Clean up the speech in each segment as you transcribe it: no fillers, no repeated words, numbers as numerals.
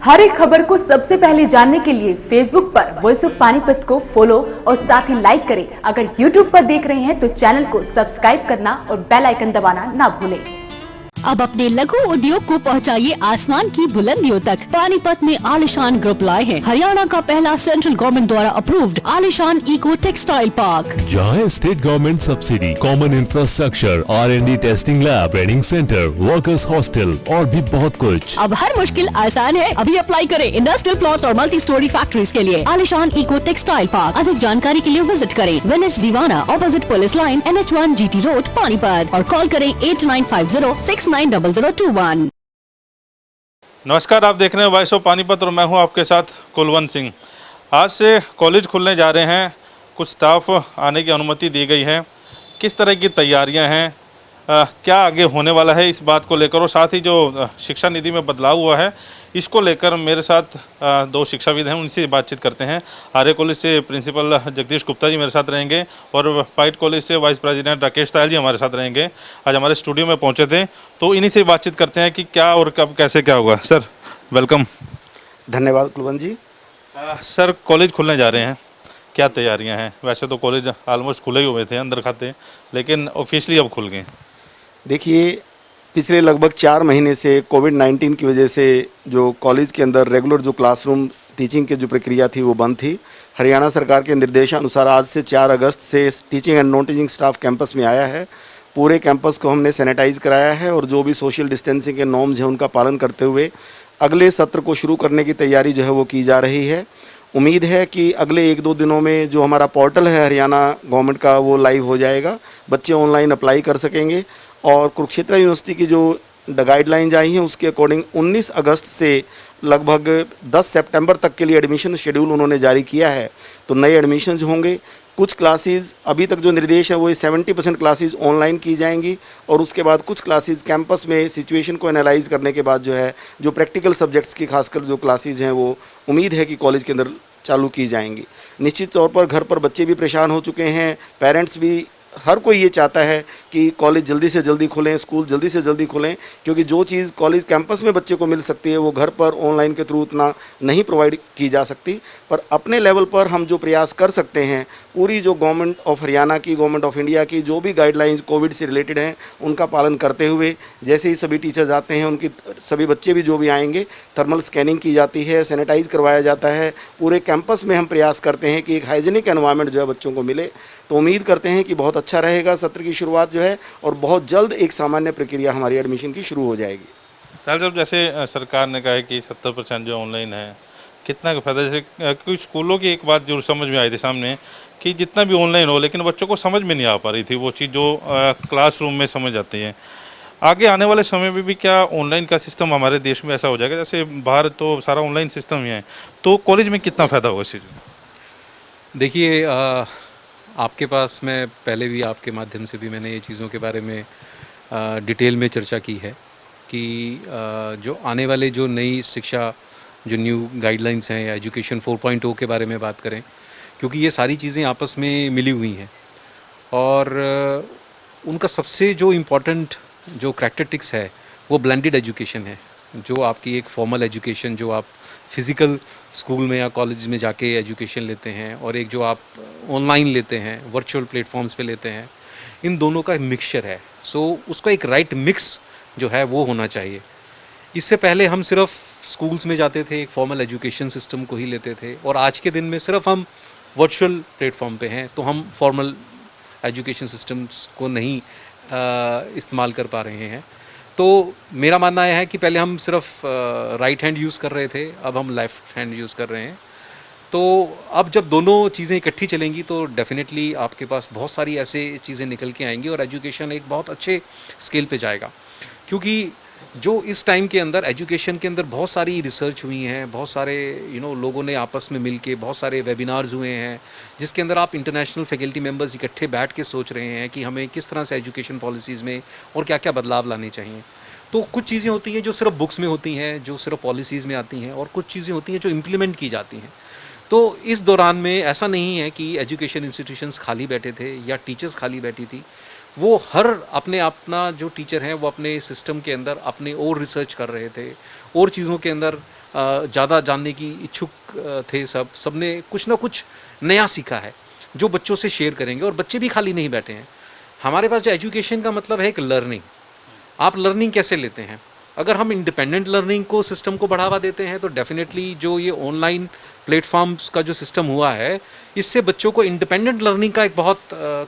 हर एक खबर को सबसे पहले जानने के लिए फेसबुक पर वॉइस ऑफ पानीपत को फॉलो और साथ ही लाइक करें। अगर यूट्यूब पर देख रहे हैं तो चैनल को सब्सक्राइब करना और बेल आइकन दबाना ना भूलें। अब अपने लघु उद्योग को पहुंचाइए आसमान की बुलंदियों तक। पानीपत में आलिशान ग्रुप लाए हैं हरियाणा का पहला सेंट्रल गवर्नमेंट द्वारा अप्रूव्ड आलिशान इको टेक्सटाइल पार्क, जहाँ state government subsidy, common infrastructure, R&D testing lab, training centre, workers hostel और भी बहुत कुछ। अब हर मुश्किल आसान है। अभी अप्लाई करें इंडस्ट्रियल प्लॉट्स और मल्टी स्टोरी फैक्ट्रीज के लिए। आलिशान इको टेक्सटाइल पार्क। अधिक जानकारी के लिए विजिट करें विनेश दीवाना, opposite police line, NH1 GT road, Panipat, और कॉल करें 8950690021। नमस्कार, आप देख रहे हैं वॉइस ऑफ पानीपत और मैं हूं आपके साथ कुलवंत सिंह। आज से कॉलेज खुलने जा रहे हैं, कुछ स्टाफ आने की अनुमति दी गई है। किस तरह की तैयारियां हैं, क्या आगे होने वाला है, इस बात को लेकर और साथ ही जो शिक्षा नीति में बदलाव हुआ है इसको लेकर मेरे साथ दो शिक्षाविद हैं, उनसे बातचीत करते हैं। आर्य कॉलेज से प्रिंसिपल जगदीश गुप्ता जी मेरे साथ रहेंगे और पाइट कॉलेज से वाइस प्रेसिडेंट राकेश तायल जी हमारे साथ रहेंगे। आज हमारे स्टूडियो में पहुंचे थे, तो इन्हीं से बातचीत करते हैं कि क्या और कब कैसे क्या होगा। Sir welcome. धन्यवाद कुलवंत जी। सर, कॉलेज खुलने जा रहे हैं, क्या तैयारियां हैं? वैसे तो कॉलेज ऑलमोस्ट खुले ही हुए थे अंदर खाते, लेकिन ऑफिशियली अब खुल गए। देखिए, पिछले लगभग 4 महीने से कोविड-19 की वजह से जो कॉलेज के अंदर रेगुलर जो क्लासरूम टीचिंग की जो प्रक्रिया थी वो बंद थी। हरियाणा सरकार के निर्देशानुसार आज से 4 अगस्त से teaching and non teaching staff campus में आया है। पूरे कैंपस को हमने सैनिटाइज कराया है और जो भी सोशल डिस्टेंसिंग के नॉर्म्स हैं उनका पालन करते हुए अगले सत्र को शुरू करने की तैयारी जो है वो की जा रही है। उम्मीद है कि अगले 1-2 दिनों में जो हमारा पोर्टल है हरियाणा गवर्नमेंट का वो लाइव हो जाएगा, बच्चे ऑनलाइन अप्लाई कर सकेंगे और कुरुक्षेत्र यूनिवर्सिटी की जो गाइडलाइंस आई हैं उसके अकॉर्डिंग 19 अगस्त से लगभग 10 सितंबर तक के लिए एडमिशन शेड्यूल उन्होंने जारी किया है। तो नए एडमिशन्स होंगे। कुछ क्लासेस अभी तक जो निर्देश है वो 70% क्लासेस ऑनलाइन की जाएंगी और उसके बाद कुछ क्लासेस कैंपस में सिचुएशन को एनालाइज करने के बाद जो है जो प्रैक्टिकल सब्जेक्ट्स की खासकर जो क्लासेस हैं वो उम्मीद है कि कॉलेज के अंदर चालू की जाएंगी। निश्चित तौर पर घर पर बच्चे भी परेशान हो चुके हैं, पेरेंट्स भी, हर कोई ये चाहता है कि कॉलेज जल्दी से जल्दी खुलें, स्कूल जल्दी से जल्दी खुलें, क्योंकि जो चीज़ कॉलेज कैंपस में बच्चे को मिल सकती है वो घर पर ऑनलाइन के थ्रू उतना नहीं प्रोवाइड की जा सकती। पर अपने लेवल पर हम जो प्रयास कर सकते हैं, पूरी जो गवर्नमेंट ऑफ हरियाणा की, गवर्नमेंट ऑफ इंडिया की जो भी गाइडलाइंस कोविड से रिलेटेड हैं उनका पालन करते हुए, जैसे ही सभी टीचर्स आते हैं उनकी सभी बच्चे भी जो भी आएंगे थर्मल स्कैनिंग की जाती है, सैनिटाइज करवाया जाता है। पूरे कैंपस में हम प्रयास करते हैं कि एक हाइजीनिक एनवायरनमेंट जो है बच्चों को मिले। तो उम्मीद करते हैं कि बहुत अच्छा रहेगा सत्र की शुरुआत जो है और बहुत जल्द एक सामान्य प्रक्रिया हमारी एडमिशन की शुरू हो जाएगी। साहब, जैसे सरकार ने कहा है कि 70% जो ऑनलाइन है, कितना का फायदा? जैसे कुछ स्कूलों की एक बात जो समझ में आई थी सामने कि जितना भी ऑनलाइन हो लेकिन बच्चों को समझ में नहीं आ पा रही थी वो चीज़ जो क्लासरूम में समझ आती है। आगे आने वाले समय में भी क्या ऑनलाइन का सिस्टम हमारे देश में ऐसा हो जाएगा? जैसे बाहर तो सारा ऑनलाइन सिस्टम ही है, तो कॉलेज में कितना फ़ायदा होगा इस चीज़ में? देखिए, आपके पास मैं पहले भी आपके माध्यम से भी मैंने ये चीज़ों के बारे में डिटेल में चर्चा की है कि जो आने वाले जो नई शिक्षा, जो न्यू गाइडलाइंस हैं या एजुकेशन 4.0 के बारे में बात करें, क्योंकि ये सारी चीज़ें आपस में मिली हुई हैं और उनका सबसे जो इम्पोर्टेंट जो करैक्टरिस्टिक्स है वो ब्लेंडेड एजुकेशन है। जो आपकी एक फॉर्मल एजुकेशन जो आप फिज़िकल स्कूल में या कॉलेज में जाके एजुकेशन लेते हैं और एक जो आप ऑनलाइन लेते हैं, वर्चुअल प्लेटफॉर्म्स पे लेते हैं, इन दोनों का मिक्सचर है। सो उसका एक राइट मिक्स जो है वो होना चाहिए। इससे पहले हम सिर्फ स्कूल्स में जाते थे, एक फॉर्मल एजुकेशन सिस्टम को ही लेते थे और आज के दिन में सिर्फ हम वर्चुअल प्लेटफॉर्म पे हैं, तो हम फॉर्मल एजुकेशन सिस्टम्स को नहीं इस्तेमाल कर पा रहे हैं। तो मेरा मानना है कि पहले हम सिर्फ राइट हैंड यूज़ कर रहे थे, अब हम लेफ़्ट हैंड यूज़ कर रहे हैं। तो अब जब दोनों चीज़ें इकट्ठी चलेंगी तो डेफिनेटली आपके पास बहुत सारी ऐसे चीज़ें निकल के आएंगी और एजुकेशन एक बहुत अच्छे स्केल पे जाएगा। क्योंकि जो इस टाइम के अंदर एजुकेशन के अंदर बहुत सारी रिसर्च हुई हैं, बहुत सारे लोगों ने आपस में मिल के बहुत सारे वेबिनार्स हुए हैं, जिसके अंदर आप इंटरनेशनल फैकल्टी मेंबर्स इकट्ठे बैठ के सोच रहे हैं कि हमें किस तरह से एजुकेशन पॉलिसीज़ में और क्या क्या बदलाव लाने चाहिए। तो कुछ चीज़ें होती हैं जो सिर्फ बुक्स में होती हैं, जो सिर्फ पॉलिसीज़ में आती हैं, और कुछ चीज़ें होती हैं जो इम्प्लीमेंट की जाती हैं। तो इस दौरान में ऐसा नहीं है कि एजुकेशन इंस्टीट्यूशंस खाली बैठे थे या टीचर्स खाली बैठी थी। वो हर अपना जो टीचर हैं वो अपने सिस्टम के अंदर अपने और रिसर्च कर रहे थे और चीज़ों के अंदर ज़्यादा जानने की इच्छुक थे सबने कुछ ना कुछ नया सीखा है जो बच्चों से शेयर करेंगे। और बच्चे भी खाली नहीं बैठे हैं। हमारे पास जो एजुकेशन का मतलब है एक लर्निंग। आप लर्निंग कैसे लेते हैं? अगर हम इंडिपेंडेंट लर्निंग को सिस्टम को बढ़ावा देते हैं तो डेफिनेटली जो ये ऑनलाइन प्लेटफॉर्म्स का जो सिस्टम हुआ है, इससे बच्चों को इंडिपेंडेंट लर्निंग का एक बहुत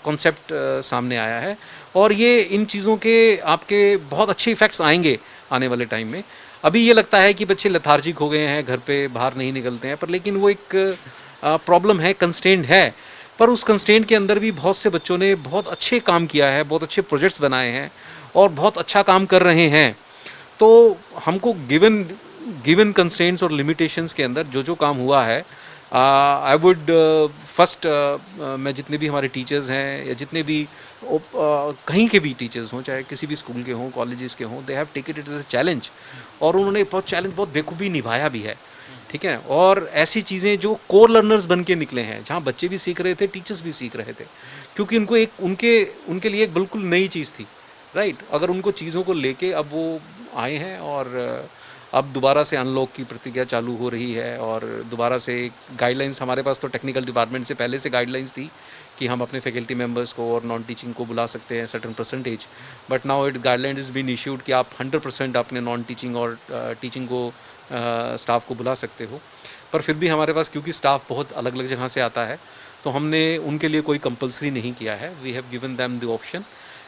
कॉन्सेप्ट सामने आया है। और ये इन चीज़ों के आपके बहुत अच्छे इफ़ेक्ट्स आएंगे आने वाले टाइम में। अभी ये लगता है कि बच्चे लेथार्जिक हो गए हैं, घर पे बाहर नहीं निकलते हैं, पर लेकिन वो एक प्रॉब्लम है, कंस्ट्रेंट है। पर उस कंस्ट्रेंट के अंदर भी बहुत से बच्चों ने बहुत अच्छे काम किया है, बहुत अच्छे प्रोजेक्ट्स बनाए हैं और बहुत अच्छा काम कर रहे हैं। तो हमको गिवन कंस्ट्रेंट्स और लिमिटेशंस के अंदर जो काम हुआ है, आई वुड फर्स्ट मैं जितने भी हमारे टीचर्स हैं या जितने भी कहीं के भी टीचर्स हों, चाहे किसी भी स्कूल के हों, कॉलेजेस के हों, they have taken it as a challenge. और उन्होंने बहुत बेखूबी निभाया भी है, ठीक है। और ऐसी चीज़ें जो कोर लर्नर्स बन के निकले हैं, जहाँ बच्चे भी सीख रहे थे, टीचर्स भी सीख रहे थे, क्योंकि उनको एक उनके लिए एक बिल्कुल नई चीज़ थी, राइट। अगर उनको चीज़ों को लेके अब वो आए हैं और अब दोबारा से अनलॉक की प्रक्रिया चालू हो रही है और दोबारा से गाइडलाइंस, हमारे पास तो टेक्निकल डिपार्टमेंट से पहले से गाइडलाइंस थी कि हम अपने फैकल्टी मेंबर्स को और नॉन टीचिंग को बुला सकते हैं certain percentage, but now it guidelines is been issued कि आप 100% अपने नॉन टीचिंग और टीचिंग को स्टाफ को बुला सकते हो। पर फिर भी हमारे पास क्योंकि स्टाफ बहुत अलग अलग जगह से आता है, तो हमने उनके लिए कोई कंपलसरी नहीं किया है। We have given them the option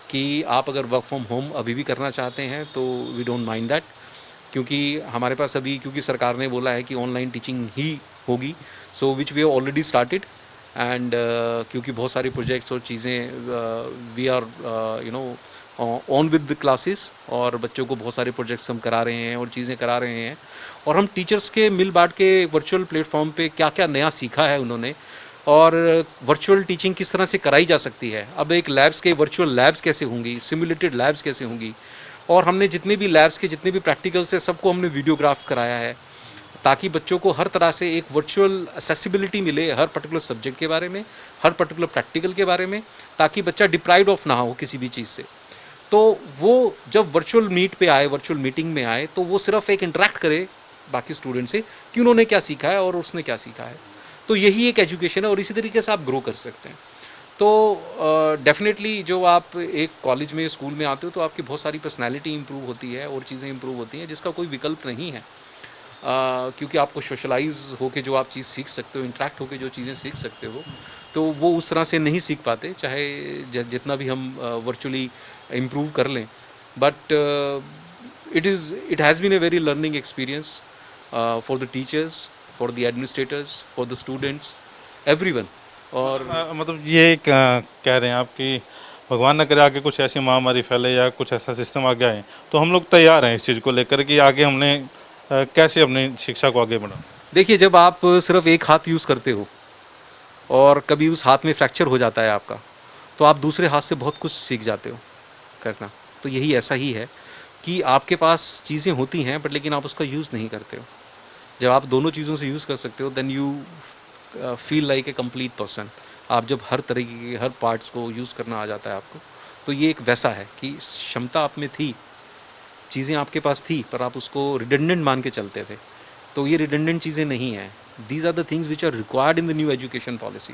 कि आप अगर वर्क फ्रॉम होम अभी भी करना चाहते हैं तो वी डोंट माइंड दैट, क्योंकि हमारे पास अभी क्योंकि सरकार ने बोला है कि ऑनलाइन टीचिंग ही होगी, so which we have already started. And क्योंकि बहुत सारे प्रोजेक्ट्स और चीज़ें we are on with the classes, और बच्चों को बहुत सारे प्रोजेक्ट्स हम करा रहे हैं और चीज़ें करा रहे हैं। और हम टीचर्स के मिल बांट के वर्चुअल प्लेटफॉर्म पे क्या क्या नया सीखा है उन्होंने, और वर्चुअल टीचिंग किस तरह से कराई जा सकती है। अब एक लैब्स के वर्चुअल लैब्स कैसे होंगी, सिमुलेटेड लैब्स कैसे होंगी, और हमने जितने भी लैब्स के जितने भी प्रैक्टिकल्स है सबको हमने वीडियोग्राफ कराया है, ताकि बच्चों को हर तरह से एक वर्चुअल एक्सेसिबिलिटी मिले हर पर्टिकुलर सब्जेक्ट के बारे में, हर पर्टिकुलर प्रैक्टिकल के बारे में, ताकि बच्चा डिप्राइव्ड ऑफ ना हो किसी भी चीज़ से। तो वो जब वर्चुअल मीट पे आए, वर्चुअल मीटिंग में आए, तो वो सिर्फ एक इंटरेक्ट करे बाकी स्टूडेंट से कि उन्होंने क्या सीखा है और उसने क्या सीखा है। तो यही एक एजुकेशन है और इसी तरीके से आप ग्रो कर सकते हैं। तो डेफिनेटली जो आप एक कॉलेज में, स्कूल में आते हो तो आपकी बहुत सारी पर्सनैलिटी इंप्रूव होती है और चीज़ें इंप्रूव होती हैं, जिसका कोई विकल्प नहीं है। क्योंकि आपको सोशलाइज होके जो आप चीज़ सीख सकते हो, इंटरेक्ट होके जो चीज़ें सीख सकते हो, तो वो उस तरह से नहीं सीख पाते, चाहे जितना भी हम वर्चुअली इम्प्रूव कर लें। But it has been a very learning experience for the teachers, for the administrators, for the students, everyone. और मतलब ये कह रहे हैं आप कि भगवान न करे आगे कुछ ऐसी महामारी फैले या कुछ ऐसा सिस्टम आ गया है, तो हम लोग तैयार हैं इस चीज़ को लेकर कि आगे हमने कैसे अपनी शिक्षा को आगे बढ़ाना। देखिए, जब आप सिर्फ एक हाथ यूज़ करते हो और कभी उस हाथ में फ्रैक्चर हो जाता है आपका, तो आप दूसरे हाथ से बहुत कुछ सीख जाते हो करना। तो यही ऐसा ही है कि आपके पास चीज़ें होती हैं, बट लेकिन आप उसका यूज़ नहीं करते हो। जब आप दोनों चीज़ों से यूज़ कर सकते हो, then you feel like a complete person. आप जब हर तरीके के हर पार्ट्स को यूज़ करना आ जाता है आपको, तो ये एक वैसा है कि क्षमता आप में थी, चीज़ें आपके पास थी, पर आप उसको रिडंडेंट मान के चलते थे। तो ये रिडंडेंट चीज़ें नहीं हैं। These are the things which are required in the new education policy.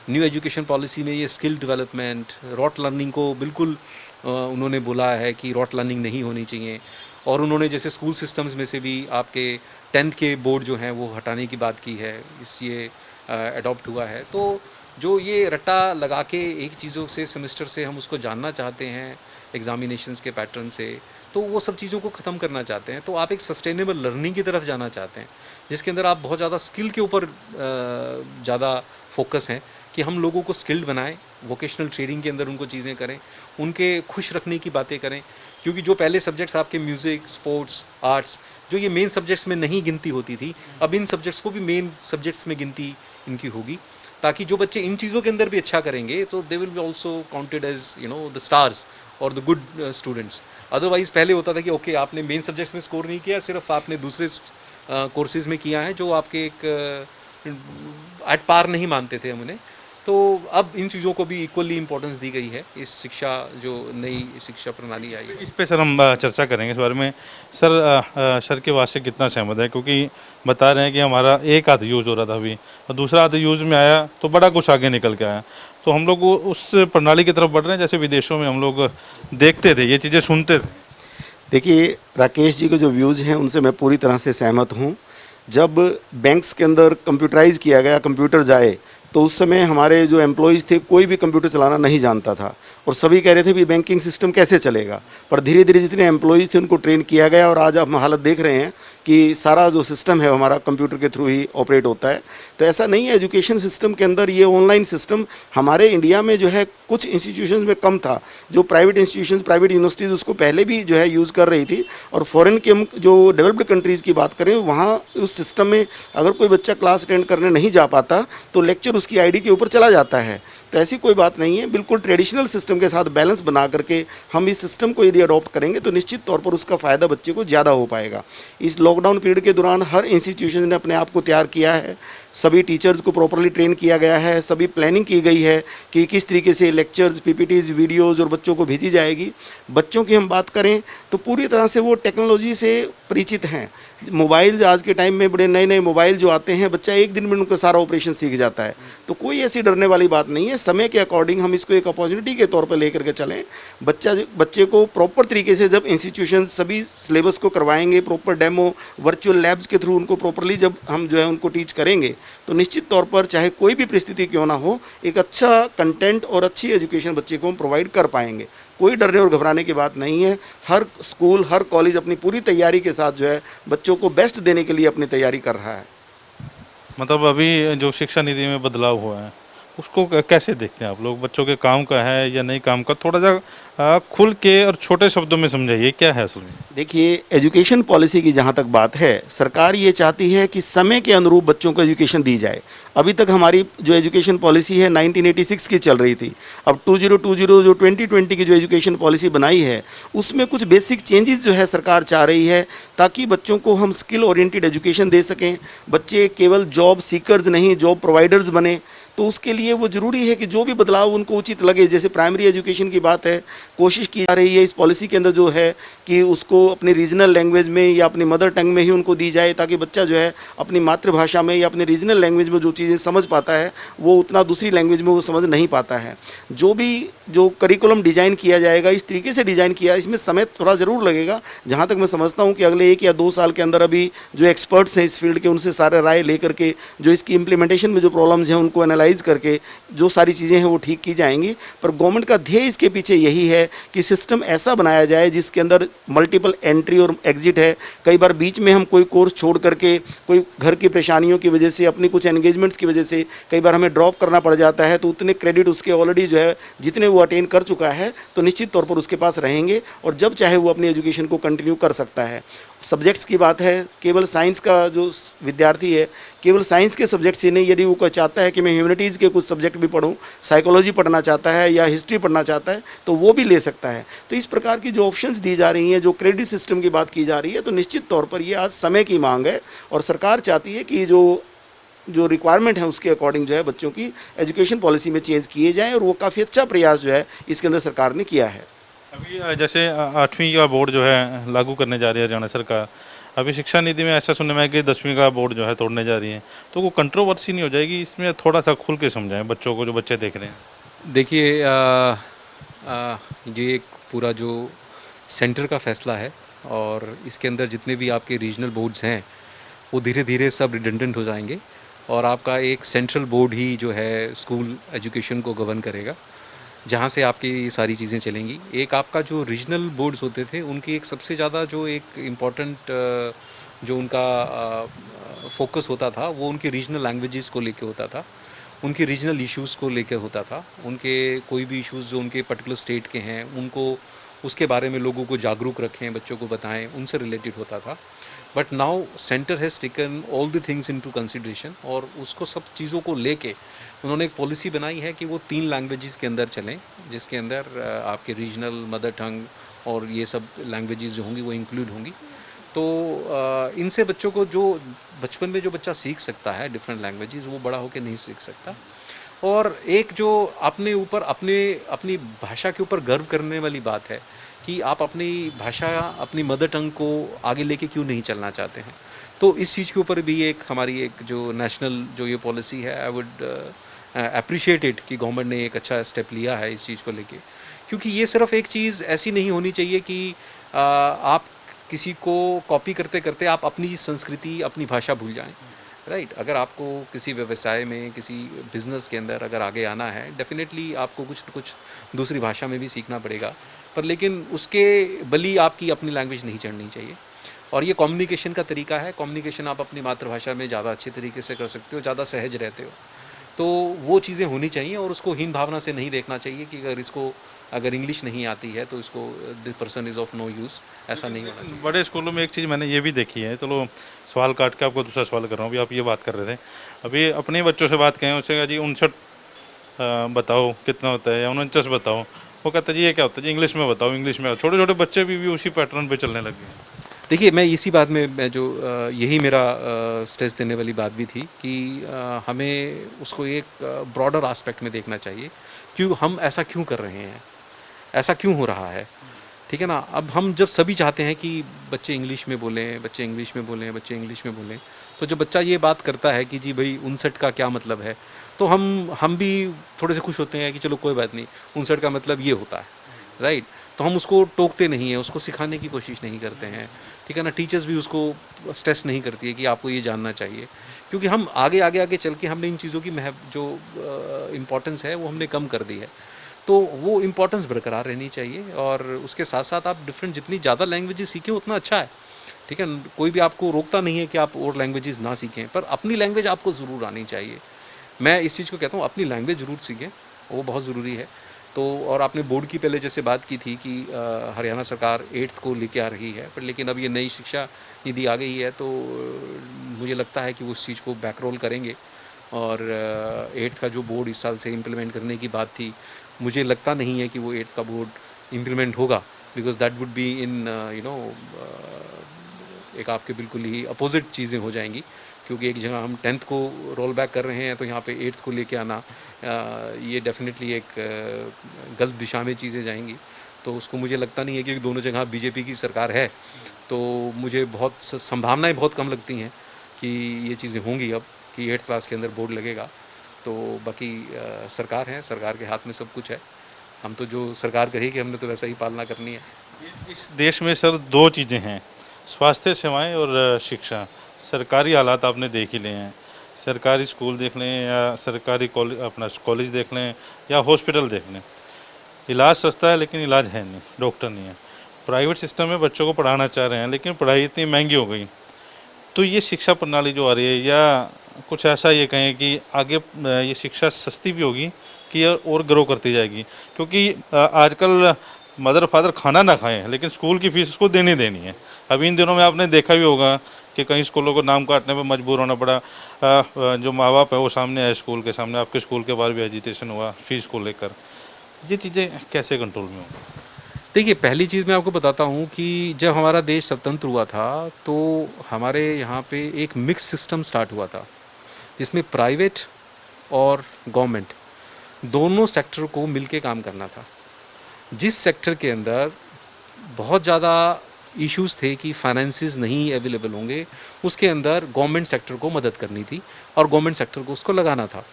New education policy में ये स्किल डेवलपमेंट, रॉट लर्निंग को बिल्कुल उन्होंने बोला है कि रॉट लर्निंग नहीं होनी चाहिए। और उन्होंने जैसे स्कूल सिस्टम्स में से भी आपके 10th के बोर्ड जो हैं वो हटाने की बात की है, ये अडॉप्ट हुआ है। तो जो ये रट्टा लगा के एक चीज़ों से, सेमेस्टर से हम उसको जानना चाहते हैं, एग्जामिनेशंस के पैटर्न से, तो वो सब चीज़ों को ख़त्म करना चाहते हैं। तो आप एक सस्टेनेबल लर्निंग की तरफ जाना चाहते हैं, जिसके अंदर आप बहुत ज़्यादा स्किल के ऊपर ज़्यादा फोकस हैं कि हम लोगों को स्किल्ड बनाएं, वोकेशनल ट्रेनिंग के अंदर उनको चीज़ें करें, उनके खुश रखने की बातें करें। क्योंकि जो पहले सब्जेक्ट्स आपके म्यूज़िक, स्पोर्ट्स, आर्ट्स, जो ये मेन सब्जेक्ट्स में नहीं गिनती होती थी, अब इन सब्जेक्ट्स को भी मेन सब्जेक्ट्स में गिनती इनकी होगी, ताकि जो बच्चे इन चीज़ों के अंदर भी अच्छा करेंगे तो they will be also counted as the stars और द गुड स्टूडेंट्स। अदरवाइज़ पहले होता था कि ओके, आपने मेन सब्जेक्ट्स में स्कोर नहीं किया, सिर्फ आपने दूसरे कोर्सेज़ में किया है, जो आपके एक एट पार नहीं मानते थे हम उन्हें। तो अब इन चीज़ों को भी इक्वली इम्पोर्टेंस दी गई है इस शिक्षा जो नई शिक्षा प्रणाली आई है। इस पे सर हम चर्चा करेंगे इस बारे में। सर सर के बात से कितना सहमत है, क्योंकि बता रहे हैं कि हमारा एक आध यूज़ हो रहा था अभी और दूसरा आध यूज़ में आया तो बड़ा कुछ आगे निकल के आया। तो हम लोग उस प्रणाली की तरफ बढ़ रहे हैं जैसे विदेशों में हम लोग देखते थे, ये चीज़ें सुनते थे। देखिए, राकेश जी के जो व्यूज़ हैं उनसे मैं पूरी तरह से सहमत हूँ। जब बैंक्स के अंदर कंप्यूटराइज़ किया गया, कंप्यूटर जाए, तो उस समय हमारे जो एम्प्लॉइज़ थे कोई भी कंप्यूटर चलाना नहीं जानता था और सभी कह रहे थे भी बैंकिंग सिस्टम कैसे चलेगा। पर धीरे धीरे जितने एम्प्लॉइज़ थे उनको ट्रेन किया गया और आज हम हालत देख रहे हैं कि सारा जो सिस्टम है हमारा कंप्यूटर के थ्रू ही ऑपरेट होता है। तो ऐसा नहीं है, एजुकेशन सिस्टम के अंदर ये ऑनलाइन सिस्टम हमारे इंडिया में जो है कुछ इंस्टीट्यूशंस में कम था। जो प्राइवेट इंस्टीट्यूशंस, प्राइवेट यूनिवर्सिटीज़ उसको पहले भी जो है यूज़ कर रही थी। और फॉरेन के हम जो डेवलप्ड कंट्रीज़ की बात करें, वहाँ उस सिस्टम में अगर कोई बच्चा क्लास अटेंड करने नहीं जा पाता तो लेक्चर उसकी आईडी के ऊपर चला जाता है। तो ऐसी कोई बात नहीं है, बिल्कुल ट्रेडिशनल सिस्टम के साथ बैलेंस बना करके हम इस सिस्टम को यदि अडॉप्ट करेंगे तो निश्चित तौर पर उसका फ़ायदा बच्चे को ज़्यादा हो पाएगा। इस लॉकडाउन पीरियड के दौरान हर इंस्टीट्यूशन ने अपने आप को तैयार किया है, सभी टीचर्स को प्रॉपरली ट्रेन किया गया है, सभी प्लानिंग की गई है कि किस तरीके से लेक्चर्स, पीपीटीज, वीडियोज़ और बच्चों को भेजी जाएगी। बच्चों की हम बात करें तो पूरी तरह से वो टेक्नोलॉजी से परिचित हैं। मोबाइल्स आज के टाइम में बड़े नए नए मोबाइल जो आते हैं, बच्चा एक दिन में उनका सारा ऑपरेशन सीख जाता है। तो कोई ऐसी डरने वाली बात नहीं है। समय के अकॉर्डिंग हम इसको एक अपॉर्चुनिटी के तौर पर लेकर के चलें। बच्चे को प्रॉपर तरीके से जब इंस्टीट्यूशन सभी सिलेबस को करवाएंगे, प्रॉपर डेमो, वर्चुअल लैब्स के थ्रू उनको प्रॉपरली जब हम जो है उनको टीच करेंगे तो निश्चित तौर पर चाहे कोई भी परिस्थिति क्यों ना हो, एक अच्छा कंटेंट और अच्छी एजुकेशन बच्चे को हम प्रोवाइड कर पाएंगे। कोई डरने और घबराने की बात नहीं है। हर स्कूल, हर कॉलेज अपनी पूरी तैयारी के साथ जो है बच्चों को बेस्ट देने के लिए अपनी तैयारी कर रहा है। मतलब अभी जो शिक्षा नीति में बदलाव हुआ है उसको कैसे देखते हैं आप लोग? बच्चों के काम का है या नहीं काम का? थोड़ा सा खुल के और छोटे शब्दों में समझाइए, क्या है असल में? देखिए, एजुकेशन पॉलिसी की जहाँ तक बात है, सरकार ये चाहती है कि समय के अनुरूप बच्चों को एजुकेशन दी जाए। अभी तक हमारी जो एजुकेशन पॉलिसी है 1986 की चल रही थी। अब 2020 जो 2020 की जो एजुकेशन पॉलिसी बनाई है उसमें कुछ बेसिक चेंजेस जो है सरकार चाह रही है ताकि बच्चों को हम स्किल ओरिएंटेड एजुकेशन दे सकें। बच्चे केवल जॉब सीकर्स नहीं, जॉब प्रोवाइडर्स बने। तो उसके लिए वो ज़रूरी है कि जो भी बदलाव उनको उचित लगे, जैसे प्राइमरी एजुकेशन की बात है, कोशिश की जा रही है इस पॉलिसी के अंदर जो है कि उसको अपनी रीजनल लैंग्वेज में या अपनी मदर टंग में ही उनको दी जाए, ताकि बच्चा जो है अपनी मातृभाषा में या अपनी रीजनल लैंग्वेज में जो चीज़ें समझ पाता है वो उतना दूसरी लैंग्वेज में वो समझ नहीं पाता है। जो करिकुलम डिज़ाइन किया जाएगा इस तरीके से डिज़ाइन किया, इसमें समय थोड़ा ज़रूर लगेगा। जहाँ तक मैं समझता हूँ कि अगले 1 या 2 साल के अंदर अभी जो एक्सपर्ट्स हैं इस फील्ड के उनसे सारे राय लेकर के जो इसकी इम्प्लीमेंटेशन में जो प्रॉब्लम्स हैं उनको एनालाइज करके जो सारी चीज़ें हैं वो ठीक की जाएंगी। पर गवर्नमेंट का ध्येय इसके पीछे यही है कि सिस्टम ऐसा बनाया जाए जिसके अंदर मल्टीपल एंट्री और एग्जिट है। कई बार बीच में हम कोई कोर्स छोड़ करके, कोई घर की परेशानियों की वजह से, अपनी कुछ एंगेजमेंट्स की वजह से कई बार हमें ड्रॉप करना पड़ जाता है, तो उतने क्रेडिट उसके ऑलरेडी जो है जितने वो अटेन कर चुका है तो निश्चित तौर पर उसके पास रहेंगे और जब चाहे वो अपनी एजुकेशन को कंटिन्यू कर सकता है। सब्जेक्ट्स की बात है, केवल साइंस का जो विद्यार्थी है केवल साइंस के सब्जेक्ट से नहीं, यदि वो कोई चाहता है कि मैं ह्यूमैनिटीज़ के कुछ सब्जेक्ट भी पढूं, साइकोलॉजी पढ़ना चाहता है या हिस्ट्री पढ़ना चाहता है तो वो भी ले सकता है। तो इस प्रकार की जो ऑप्शंस दी जा रही हैं, जो क्रेडिट सिस्टम की बात की जा रही है, तो निश्चित तौर पर ये आज समय की मांग है और सरकार चाहती है कि जो रिक्वायरमेंट है उसके अकॉर्डिंग जो है बच्चों की एजुकेशन पॉलिसी में चेंज किए जाएँ और वो काफ़ी अच्छा प्रयास जो है इसके अंदर सरकार ने किया है। अभी जैसे 8वीं का बोर्ड जो है लागू करने जा रही है हरियाणा सरकार। अभी शिक्षा नीति में ऐसा सुनने में है कि 10वीं का बोर्ड जो है तोड़ने जा रही है, तो वो कंट्रोवर्सी नहीं हो जाएगी? इसमें थोड़ा सा खुल के समझाएं बच्चों को, जो बच्चे देख रहे हैं। देखिए, ये एक पूरा जो सेंटर का फैसला है और इसके अंदर जितने भी आपके रीजनल बोर्ड्स हैं वो धीरे धीरे सब रिडंडेंट हो जाएंगे और आपका एक सेंट्रल बोर्ड ही जो है स्कूल एजुकेशन को गवर्न करेगा, जहाँ से आपकी ये सारी चीज़ें चलेंगी। एक आपका जो रीजनल बोर्ड्स होते थे उनकी एक सबसे ज़्यादा जो एक इम्पॉर्टेंट जो उनका फोकस होता था वो उनकी रीजनल लैंग्वेजेस को लेके होता था, उनके रीजनल इश्यूज़ को लेकर होता था। उनके कोई भी इश्यूज़ जो उनके पर्टिकुलर स्टेट के हैं उनको उसके बारे में लोगों को जागरूक रखें, बच्चों को बताएं, उनसे रिलेटेड होता था। But now centre has taken all the things into consideration और उसको सब चीज़ों को लेके उन्होंने एक पॉलिसी बनाई है कि वो 3 लैंग्वेजेस के अंदर चलें, जिसके अंदर आपके रीजनल, मदर टंग और ये सब लैंग्वेजेस जो होंगी वो इंक्लूड होंगी। तो इनसे बच्चों को जो बचपन में जो बच्चा सीख सकता है डिफरेंट लैंग्वेजेस, वो बड़ा होकर नहीं सीख सकता। और एक जो अपने ऊपर अपनी भाषा के ऊपर गर्व करने वाली बात है कि आप अपनी भाषा, अपनी मदर टंग को आगे लेके क्यों नहीं चलना चाहते हैं। तो इस चीज़ के ऊपर भी एक हमारी एक जो नेशनल जो ये पॉलिसी है, आई वुड अप्रिशिएट इट कि गवर्नमेंट ने एक अच्छा स्टेप लिया है इस चीज़ को लेके, क्योंकि ये सिर्फ एक चीज़ ऐसी नहीं होनी चाहिए कि आप किसी को कॉपी करते करते आप अपनी संस्कृति, अपनी भाषा भूल जाएं, राइट। अगर आपको किसी व्यवसाय में, किसी बिजनेस के अंदर अगर आगे आना है, डेफिनेटली आपको कुछ न कुछ दूसरी भाषा में भी सीखना पड़ेगा, पर लेकिन उसके बली आपकी अपनी लैंग्वेज नहीं चढ़नी चाहिए। और ये कम्युनिकेशन का तरीका है, कम्युनिकेशन आप अपनी मातृभाषा में ज़्यादा अच्छे तरीके से कर सकते हो, ज़्यादा सहज रहते हो, तो वो चीज़ें होनी चाहिए। और उसको हीन भावना से नहीं देखना चाहिए कि अगर इंग्लिश नहीं आती है तो इसको this person is of no use, ऐसा नहीं होना चाहिए। बड़े स्कूलों में एक चीज़ मैंने ये भी देखी है, चलो सवाल काट के आपको दूसरा सवाल कर रहा हूँ। अभी आप ये बात कर रहे थे, अभी अपने बच्चों से बात कहें, उससे कहा जी 59 बताओ कितना होता है, या 49 बताओ, वो कहता है जी ये क्या होता है जी, इंग्लिश में बताओ, इंग्लिश में। छोटे छोटे बच्चे भी उसी पैटर्न पे चलने लगे हैं। देखिए, मैं इसी बात में मैं जो यही मेरा स्ट्रेस देने वाली बात भी थी कि हमें उसको एक ब्रॉडर एस्पेक्ट में देखना चाहिए। हम ऐसा क्यों कर रहे हैं, ऐसा क्यों हो रहा है, ठीक है ना। अब हम जब सभी चाहते हैं कि बच्चे इंग्लिश में बोलें, बच्चे इंग्लिश में बोलें, बच्चे इंग्लिश में बोलें, तो जब बच्चा ये बात करता है कि जी भाई 59 का क्या मतलब है, तो हम भी थोड़े से खुश होते हैं कि चलो कोई बात नहीं, 59 का मतलब ये होता है, राइट। तो हम उसको टोकते नहीं हैं, उसको सिखाने की कोशिश नहीं करते हैं, ठीक है ना। टीचर्स भी उसको स्ट्रेस नहीं करती है कि आपको ये जानना चाहिए, क्योंकि हम आगे चल के हमने इन चीज़ों की जो इम्पोर्टेंस है वो हमने कम कर दी है। तो वो इम्पोर्टेंस बरकरार रहनी चाहिए, और उसके साथ साथ आप डिफरेंट जितनी ज़्यादा लैंग्वेजेस सीखें उतना अच्छा है, ठीक है। कोई भी आपको रोकता नहीं है कि आप और लैंग्वेजेस ना सीखें, पर अपनी लैंग्वेज आपको ज़रूर आनी चाहिए। मैं इस चीज़ को कहता हूँ, अपनी लैंग्वेज ज़रूर सीखें, वो बहुत ज़रूरी है। तो और आपने बोर्ड की पहले जैसे बात की थी कि हरियाणा सरकार 8th को लेके आ रही है, पर लेकिन अब ये नई शिक्षा नीति आ गई है, तो मुझे लगता है कि वो उस चीज़ को बैकरोल करेंगे। और 8th का जो बोर्ड इस साल से इम्प्लीमेंट करने की बात थी, मुझे लगता नहीं है कि वो 8th का बोर्ड इम्प्लीमेंट होगा, because that would be in एक आपके बिल्कुल ही अपोजिट चीज़ें हो जाएंगी। क्योंकि एक जगह हम 10th को रोल बैक कर रहे हैं, तो यहाँ पे 8th को लेके आना, ये डेफिनेटली एक गलत दिशा में चीज़ें जाएंगी। तो उसको मुझे लगता नहीं है, क्योंकि दोनों जगह बीजेपी की सरकार है, तो मुझे बहुत संभावनाएं बहुत कम लगती हैं कि ये चीज़ें होंगी अब कि 8th क्लास के अंदर बोर्ड लगेगा। तो बाकी सरकार है, सरकार के हाथ में सब कुछ है। हम तो जो सरकार कहेगी हमने तो वैसा ही पालना करनी है। इस देश में सर 2 चीज़ें हैं, स्वास्थ्य सेवाएं और शिक्षा। सरकारी हालात आपने देख ही लिए हैं, सरकारी स्कूल देख लें या सरकारी कॉलेज देख लें या हॉस्पिटल देख लें, इलाज सस्ता है लेकिन इलाज है नहीं, डॉक्टर नहीं है। प्राइवेट सिस्टम में बच्चों को पढ़ाना चाह रहे हैं, लेकिन पढ़ाई इतनी महंगी हो गई। तो ये शिक्षा प्रणाली जो आ रही है, या कुछ ऐसा ये कहें कि आगे ये शिक्षा सस्ती भी होगी कि और ग्रो करती जाएगी, क्योंकि आजकल मदर फादर खाना ना खाएं लेकिन स्कूल की फीस उसको देनी है। अभी इन दिनों में आपने देखा भी होगा कि कई स्कूलों को नाम काटने पर मजबूर होना पड़ा। जो माँ बाप है वो सामने आए स्कूल के सामने, आपके स्कूल के बाहर भी एजिटेशन हुआ फीस को लेकर। ये चीज़ें कैसे कंट्रोल में होंगी? देखिए, पहली चीज़ मैं आपको बताता हूँ कि जब हमारा देश स्वतंत्र हुआ था, तो हमारे यहाँ पे एक मिक्स सिस्टम स्टार्ट हुआ था, जिसमें प्राइवेट और गवर्नमेंट दोनों सेक्टर को मिलके काम करना था। जिस सेक्टर के अंदर बहुत ज़्यादा इश्यूज़ थे कि फाइनेंसेस नहीं अवेलेबल होंगे, उसके अंदर गवर्नमेंट सेक्टर को मदद करनी थी और गवर्नमेंट सेक्टर को उसको लगाना था।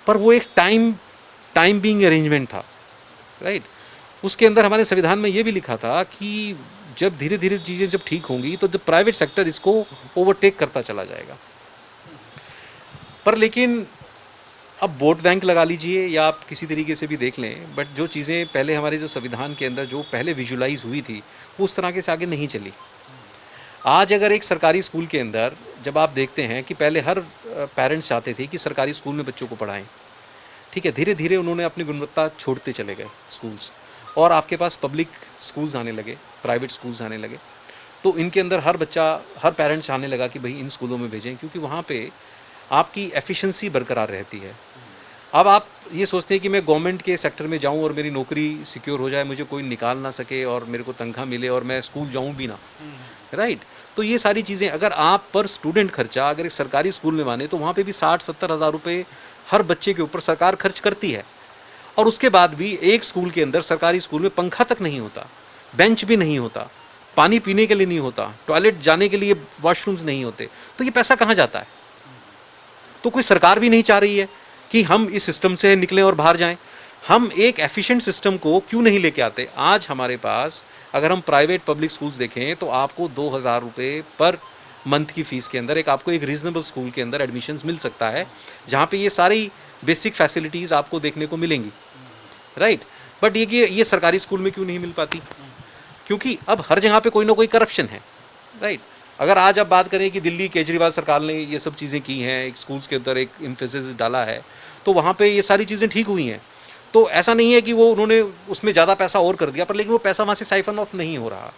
पर वो एक टाइम बीइंग अरेंजमेंट था, राइट। उसके अंदर हमारे संविधान में ये भी लिखा था कि जब धीरे धीरे चीज़ें जब ठीक होंगी तो जब प्राइवेट सेक्टर इसको ओवरटेक करता चला जाएगा। पर लेकिन अब वोट बैंक लगा लीजिए या आप किसी तरीके से भी देख लें, बट जो चीज़ें पहले हमारे जो संविधान के अंदर जो पहले विजुलाइज हुई थी, वो उस तरह के से आगे नहीं चली। आज अगर एक सरकारी स्कूल के अंदर जब आप देखते हैं कि पहले हर पेरेंट्स चाहते थे कि सरकारी स्कूल में बच्चों को पढ़ाएं, ठीक है, धीरे धीरे उन्होंने अपनी गुणवत्ता छोड़ते चले गए स्कूल्स, और आपके पास पब्लिक स्कूल्स आने लगे, प्राइवेट स्कूल्स आने लगे। तो इनके अंदर हर पेरेंट्स चाहने लगा कि भाई इन स्कूलों में भेजें, क्योंकि वहाँ पे आपकी एफिशिएंसी बरकरार रहती है। अब आप ये सोचते हैं कि मैं गवर्नमेंट के सेक्टर में जाऊं और मेरी नौकरी सिक्योर हो जाए, मुझे कोई निकाल ना सके और मेरे को तनख्वाह मिले और मैं स्कूल जाऊं भी ना, राइट। तो ये सारी चीज़ें अगर आप पर स्टूडेंट खर्चा अगर एक सरकारी स्कूल में माने, तो वहाँ पे भी 60-70 हज़ार रुपये हर बच्चे के ऊपर सरकार खर्च करती है, और उसके बाद भी एक स्कूल के अंदर, सरकारी स्कूल में पंखा तक नहीं होता, बेंच भी नहीं होता, पानी पीने के लिए नहीं होता, टॉयलेट जाने के लिए वॉशरूम्स नहीं होते, तो ये पैसा कहाँ जाता है? तो कोई सरकार भी नहीं चाह रही है कि हम इस सिस्टम से निकलें और बाहर जाएं। हम एक एफिशिएंट सिस्टम को क्यों नहीं लेके आते? आज हमारे पास अगर हम प्राइवेट पब्लिक स्कूल्स देखें तो आपको 2,000 रुपये पर मंथ की फीस के अंदर आपको एक रीजनेबल स्कूल के अंदर एडमिशन्स मिल सकता है, जहाँ पे ये सारी बेसिक फैसिलिटीज़ आपको देखने को मिलेंगी, राइट। बट ये सरकारी स्कूल में क्यों नहीं मिल पाती? क्योंकि अब हर जगह पे कोई ना कोई करप्शन है, राइट। अगर आज आप बात करें कि दिल्ली केजरीवाल सरकार ने ये सब चीज़ें की हैं, एक स्कूल्स के अंदर एक एम्फेसिस डाला है, तो वहाँ पे ये सारी चीज़ें ठीक हुई हैं। तो ऐसा नहीं है कि वो उन्होंने उसमें ज़्यादा पैसा और कर दिया, पर लेकिन वो पैसा वहाँ से साइफन ऑफ नहीं हो रहा,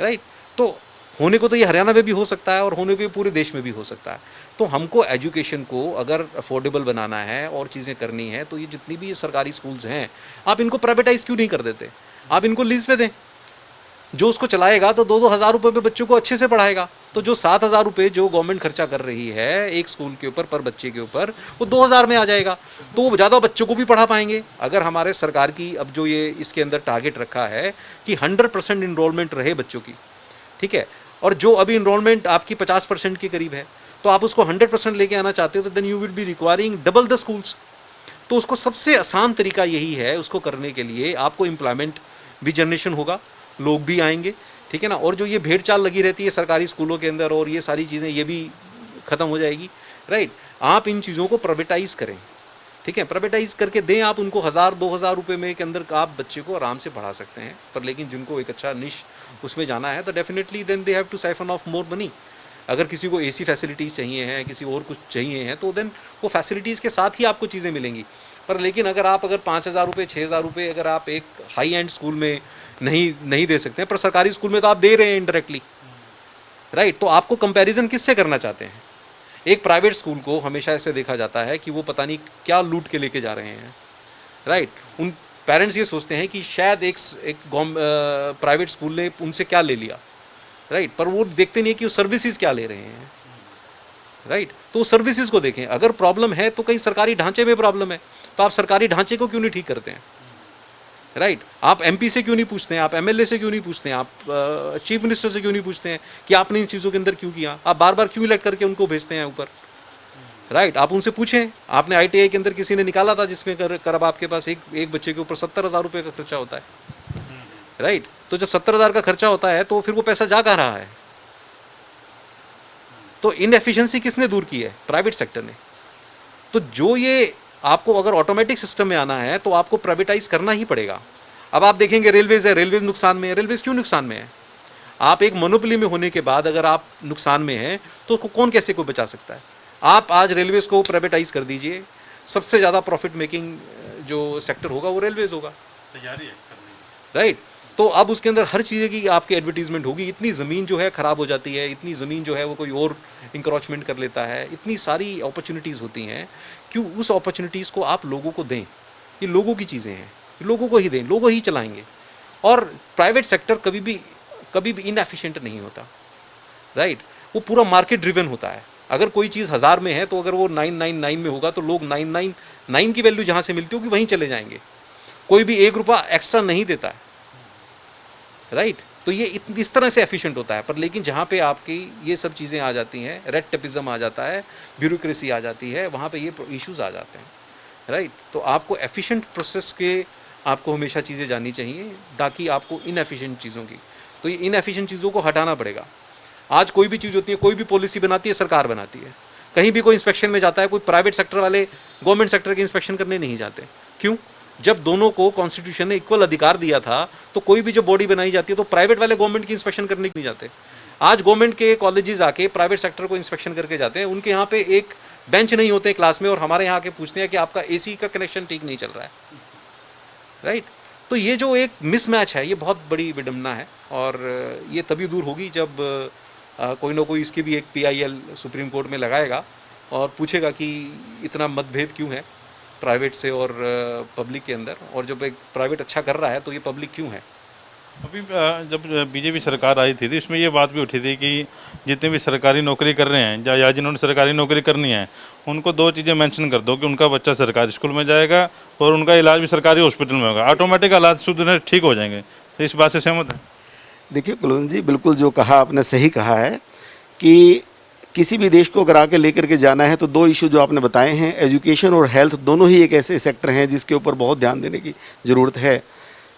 राइट। तो होने को तो ये हरियाणा में भी हो सकता है और होने को ये पूरे देश में भी हो सकता है। तो हमको एजुकेशन को अगर अफोर्डेबल बनाना है और चीज़ें करनी है, तो ये जितनी भी ये सरकारी स्कूल्स हैं, आप इनको प्राइवेटाइज क्यों नहीं कर देते? आप इनको लीज पे दें, जो उसको चलाएगा तो 2-2 हज़ार रुपये पे बच्चों को अच्छे से पढ़ाएगा। तो जो 7,000 रुपये जो गवर्नमेंट खर्चा कर रही है एक स्कूल के ऊपर पर बच्चे के ऊपर, वो 2,000 में आ जाएगा, तो वो ज़्यादा बच्चों को भी पढ़ा पाएंगे। अगर हमारे सरकार की अब जो ये इसके अंदर टारगेट रखा है कि 100% इनरोलमेंट रहे बच्चों की, ठीक है, और जो अभी इनरोलमेंट आपकी 50% के करीब है, तो आप उसको 100% लेके आना चाहते हो, तो then you will be requiring double the schools. तो उसको सबसे आसान तरीका यही है, उसको करने के लिए आपको एम्प्लॉयमेंट भी जनरेशन होगा, लोग भी आएंगे, ठीक है ना, और जो ये भेड़ चाल लगी रहती है सरकारी स्कूलों के अंदर और ये सारी चीज़ें, ये भी ख़त्म हो जाएगी, राइट। आप इन चीज़ों को प्राइवेटाइज करें, ठीक है, प्राइवेटाइज करके दें आप उनको 1,000-2,000 रुपये में के अंदर आप बच्चे को आराम से पढ़ा सकते हैं। पर लेकिन जिनको एक अच्छा निश उसमें जाना है, तो definitely then they have to siphon off more money. अगर किसी को एसी फैसिलिटीज़ चाहिए हैं, किसी और कुछ चाहिए हैं, तो देन वो फैसिलिटीज़ के साथ ही आपको चीज़ें मिलेंगी। पर लेकिन अगर 5,000 रुपये 6,000 रुपये अगर आप एक हाई एंड स्कूल में नहीं दे सकते हैं, पर सरकारी स्कूल में तो आप दे रहे हैं इनडायरेक्टली, राइट। तो आपको कंपैरिजन किससे करना चाहते हैं? एक प्राइवेट स्कूल को हमेशा ऐसे देखा जाता है कि वो पता नहीं क्या लूट के लेके जा रहे हैं, राइट। उन पेरेंट्स ये सोचते हैं कि शायद एक प्राइवेट स्कूल ने उनसे क्या ले लिया, राइट, पर वो देखते नहीं है कि वो सर्विसेज क्या ले रहे हैं, राइट। तो सर्विसेज को देखें। अगर प्रॉब्लम है तो कहीं सरकारी ढांचे में प्रॉब्लम है, तो आप सरकारी ढांचे को क्यों नहीं ठीक करते हैं, राइट। आप एमपी से क्यों नहीं पूछते हैं, आप एमएलए से क्यों नहीं पूछते हैं, आप चीफ मिनिस्टर से क्यों नहीं पूछते हैं कि आपने इन चीज़ों के अंदर क्यों किया? आप बार बार क्यों इलेक्ट करके उनको भेजते हैं ऊपर, राइट। आप उनसे पूछें, आपने ITI के अंदर किसी ने निकाला था जिसमें कर आपके पास एक बच्चे के ऊपर 70,000 रुपये का खर्चा होता है, राइट। तो जब 70,000 का खर्चा होता है तो फिर वो पैसा जा कहाँ रहा है? तो इनएफिशिएंसी किसने दूर की है? प्राइवेट सेक्टर ने। तो जो ये आपको अगर ऑटोमेटिक सिस्टम में आना है तो आपको प्राइवेटाइज करना ही पड़ेगा। अब आप देखेंगे रेलवेज है, रेलवेज नुकसान में है। रेलवेज क्यों नुकसान में है? आप एक मोनोपोली में होने के बाद अगर आप नुकसान में हैं तो उसको कौन कैसे को बचा सकता है? आप आज रेलवेज को प्राइवेटाइज कर दीजिए, सबसे ज़्यादा प्रॉफिट मेकिंग जो सेक्टर होगा वो रेलवेज होगा, तैयारी है करने की, राइट। तो अब उसके अंदर हर चीज़ की आपकी एडवर्टीजमेंट होगी। इतनी ज़मीन जो है ख़राब हो जाती है, इतनी ज़मीन जो है वो कोई और इंक्रोचमेंट कर लेता है, इतनी सारी अपॉर्चुनिटीज़ होती हैं। क्यों उस अपॉर्चुनिटीज़ को आप लोगों को दें? ये लोगों की चीज़ें हैं, लोगों को ही दें, लोग ही चलाएंगे। और प्राइवेट सेक्टर कभी भी इनएफिशिएंट नहीं होता, राइट। वो पूरा मार्केट ड्रिवन होता है। अगर कोई चीज़ 1000 में है तो अगर वो 999 में होगा तो लोग 999 की वैल्यू जहाँ से मिलती होगी वहीं चले जाएंगे। कोई भी 1 रुपया एक्स्ट्रा नहीं देता है, राइट। तो ये इस तरह से एफिशिएंट होता है। पर लेकिन जहाँ पे आपकी ये सब चीज़ें आ जाती हैं, रेड टेपिज्म आ जाता है, ब्यूरोक्रेसी आ जाती है, वहाँ पे ये इश्यूज आ जाते हैं, राइट। तो आपको एफिशिएंट प्रोसेस के आपको हमेशा चीज़ें जाननी चाहिए, ताकि आपको इनएफिशिएंट चीज़ों की, तो ये इनएफिशिएंट चीज़ों को हटाना पड़ेगा। आज कोई भी चीज़ होती है, कोई भी पॉलिसी बनाती है, सरकार बनाती है। कहीं भी कोई इंस्पेक्शन में जाता है, कोई प्राइवेट सेक्टर वाले गवर्नमेंट सेक्टर के इंस्पेक्शन करने नहीं जाते। क्यों? जब दोनों को कॉन्स्टिट्यूशन ने इक्वल अधिकार दिया था, तो कोई भी जो बॉडी बनाई जाती है तो प्राइवेट वाले गवर्नमेंट की इंस्पेक्शन करने नहीं जाते। आज गवर्नमेंट के कॉलेजेस आके प्राइवेट सेक्टर को इंस्पेक्शन करके जाते हैं। उनके यहाँ पे एक बेंच नहीं होते क्लास में, और हमारे यहाँ के पूछते हैं कि आपका AC का कनेक्शन ठीक नहीं चल रहा है, राइट। तो ये जो एक मिसमैच है, ये बहुत बड़ी विडंबना है, और ये तभी दूर होगी जब कोई ना कोई इसकी भी एक PIL सुप्रीम कोर्ट में लगाएगा और पूछेगा कि इतना मतभेद क्यों है प्राइवेट से और पब्लिक के अंदर, और जब एक प्राइवेट अच्छा कर रहा है तो ये पब्लिक क्यों है, अभी जब बीजेपी सरकार आई थी तो इसमें ये बात भी उठी थी कि जितने भी सरकारी नौकरी कर रहे हैं या जिन्होंने सरकारी नौकरी करनी है उनको 2 चीज़ें मेंशन कर दो कि उनका बच्चा सरकारी स्कूल में जाएगा और उनका इलाज भी सरकारी हॉस्पिटल में होगा, ऑटोमेटिक हालात सुधरने ठीक हो जाएंगे। तो इस बात से सहमत है? देखिए कुलवंत जी, बिल्कुल जो कहा आपने सही कहा है कि किसी भी देश को अगर आगे लेकर के जाना है तो 2 इशू जो आपने बताए हैं, एजुकेशन और हेल्थ, दोनों ही एक ऐसे सेक्टर हैं जिसके ऊपर बहुत ध्यान देने की ज़रूरत है।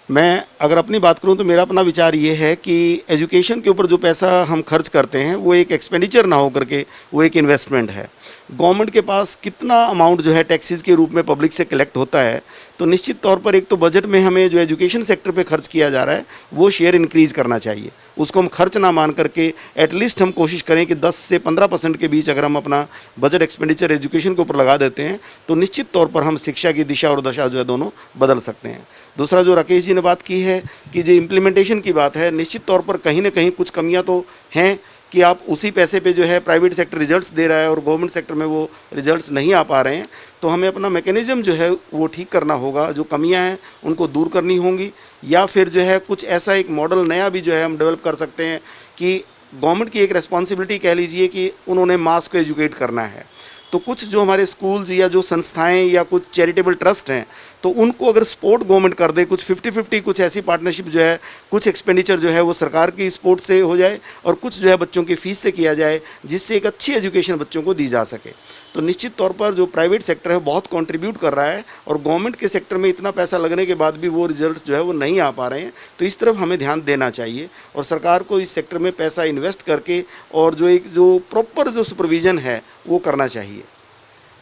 मैं अगर अपनी बात करूं तो मेरा अपना विचार ये है कि एजुकेशन के ऊपर जो पैसा हम खर्च करते हैं वो एक एक्सपेंडिचर ना हो करके वो एक इन्वेस्टमेंट है। गवर्नमेंट के पास कितना अमाउंट जो है टैक्सेस के रूप में पब्लिक से कलेक्ट होता है, तो निश्चित तौर पर एक तो बजट में हमें जो एजुकेशन सेक्टर पे खर्च किया जा रहा है वो शेयर इंक्रीज़ करना चाहिए। उसको हम खर्च ना मान करके एटलीस्ट हम कोशिश करें कि 10 से 15% के बीच अगर हम अपना बजट एक्सपेंडिचर एजुकेशन के ऊपर लगा देते हैं तो निश्चित तौर पर हम शिक्षा की दिशा और दशा जो है दोनों बदल सकते हैं। दूसरा जो राकेश जी ने बात की है कि जो इम्प्लीमेंटेशन की बात है, निश्चित तौर पर कहीं ना कहीं कुछ कमियां तो हैं कि आप उसी पैसे पे जो है प्राइवेट सेक्टर रिजल्ट्स दे रहा है और गवर्नमेंट सेक्टर में वो रिजल्ट्स नहीं आ पा रहे हैं। तो हमें अपना मैकेनिज़्म जो है वो ठीक करना होगा, जो कमियां हैं उनको दूर करनी होंगी, या फिर जो है कुछ ऐसा एक मॉडल नया भी जो है हम डेवलप कर सकते हैं कि गवर्नमेंट की एक रिस्पॉन्सिबिलिटी कह लीजिए कि उन्होंने मास को एजुकेट करना है। तो कुछ जो हमारे स्कूल्स या जो संस्थाएं या कुछ चैरिटेबल ट्रस्ट हैं तो उनको अगर सपोर्ट गवर्नमेंट कर दे, कुछ 50-50 कुछ ऐसी पार्टनरशिप जो है, कुछ एक्सपेंडिचर जो है वो सरकार की सपोर्ट से हो जाए और कुछ जो है बच्चों की फ़ीस से किया जाए, जिससे एक अच्छी एजुकेशन बच्चों को दी जा सके। तो निश्चित तौर पर जो प्राइवेट सेक्टर है बहुत कंट्रीब्यूट कर रहा है और गवर्नमेंट के सेक्टर में इतना पैसा लगने के बाद भी वो रिजल्ट्स जो है वो नहीं आ पा रहे हैं। तो इस तरफ हमें ध्यान देना चाहिए और सरकार को इस सेक्टर में पैसा इन्वेस्ट करके और जो प्रॉपर जो सुपरविज़न है वो करना चाहिए।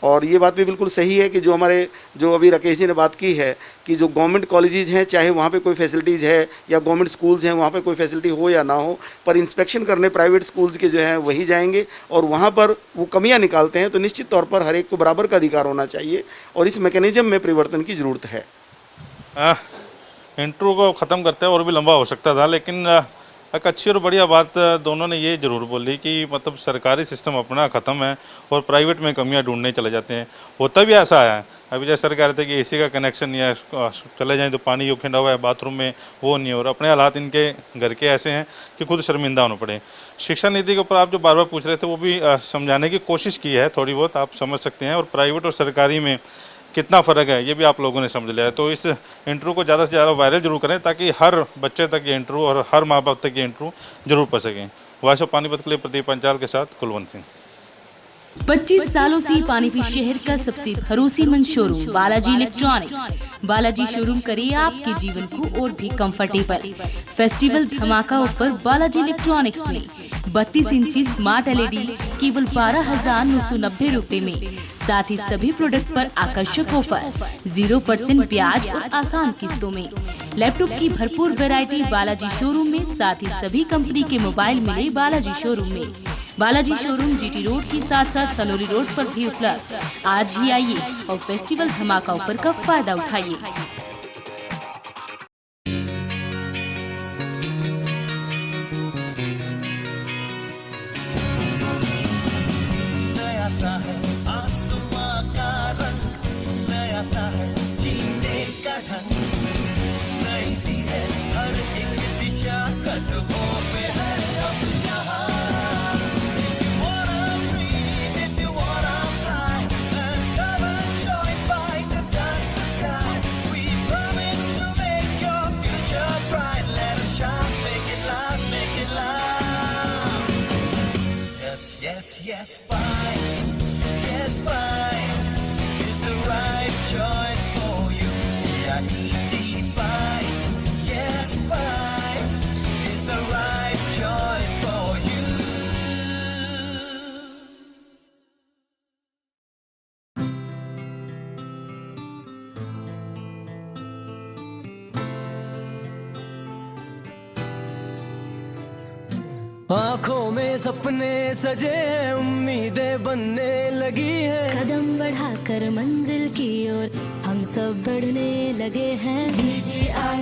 और ये बात भी बिल्कुल सही है कि जो अभी राकेश जी ने बात की है कि जो गवर्नमेंट कॉलेजेस हैं, चाहे वहाँ पे कोई फैसिलिटीज़ है या गवर्नमेंट स्कूल्स हैं वहाँ पे कोई फैसिलिटी हो या ना हो, पर इंस्पेक्शन करने प्राइवेट स्कूल्स के जो हैं वही जाएंगे और वहाँ पर वो कमियाँ निकालते हैं। तो निश्चित तौर पर हर एक को बराबर का अधिकार होना चाहिए और इस मैकेनिज़्म में परिवर्तन की ज़रूरत है। इंट्रो को ख़त्म करते हैं और भी लंबा हो सकता था, लेकिन एक अच्छी और बढ़िया बात दोनों ने ये ज़रूर बोली कि मतलब सरकारी सिस्टम अपना ख़त्म है और प्राइवेट में कमियां ढूंढने चले जाते हैं। होता भी ऐसा है, अभी जैसे सरकार कहते हैं कि एसी का कनेक्शन या चले जाएं तो पानी जो खिंडा हुआ है बाथरूम में वो नहीं हो रहा। अपने हालात इनके घर के ऐसे हैं कि खुद शर्मिंदा होना पड़े। शिक्षा नीति के ऊपर आप जो बार बार पूछ रहे थे वो भी समझाने की कोशिश की है, थोड़ी बहुत आप समझ सकते हैं, और प्राइवेट और सरकारी में कितना फ़र्क है ये भी आप लोगों ने समझ लिया है। तो इस इंटरव्यू को ज़्यादा से ज़्यादा वायरल जरूर करें ताकि हर बच्चे तक ये इंटरव्यू और हर माँ बाप तक ये इंटरव्यू जरूर पहुँच सकें। वॉइस ऑफ पानीपत के लिए प्रदीप पंचाल के साथ कुलवंत सिंह। 25 सालों से पानीपत शहर का सबसे भरोसेमंद showroom Balaji electronics. Balaji showroom करे आपके जीवन को और भी कंफर्टेबल। फेस्टिवल धमाका ऑफर बालाजी इलेक्ट्रॉनिक्स में 32 इंची स्मार्ट LED केवल 12,990 रुपए में। साथ ही सभी प्रोडक्ट पर आकर्षक ऑफर, 0% ब्याज और आसान किस्तों में। लैपटॉप की भरपूर वैरायटी बालाजी शोरूम में, साथ ही सभी कंपनी के मोबाइल मिले बालाजी शोरूम में। बालाजी शोरूम GT रोड के साथ साथ सलोरी रोड पर भी उपलब्ध। आज ही आइए और फेस्टिवल धमाका ऑफर का फायदा उठाइए। Yes, fight is the right choice for you. EIT fight. Yes, fight is the right choice for you. आँखों में सपने सजे हैं, उम्मीदें बनने लगी है। कदम बढ़ाकर मंजिल की ओर हम सब बढ़ने लगे हैं। GGI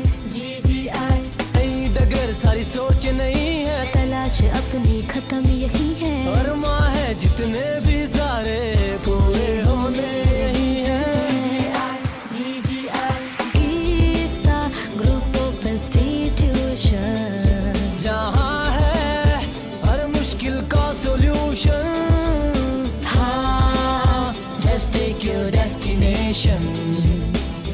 नई डगर सारी सोच नहीं है, तलाश अपनी खत्म यही है। और माँ है जितने भी सारे पूरे होने यही है। GGI Geeta group of institution mission,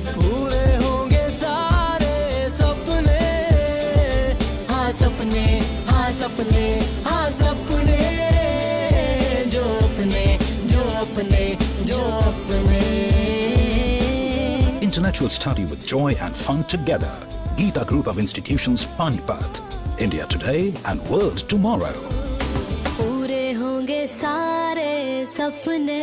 पूरे होंगे सारे सपने, हाँ सपने, हाँ सपने, हाँ सपने, जो अपने, जो अपने, जो अपने। Intellectual study with joy and fun together. Geeta Group of Institutions, Panipat. India today and world tomorrow. पूरे होंगे सारे सपने।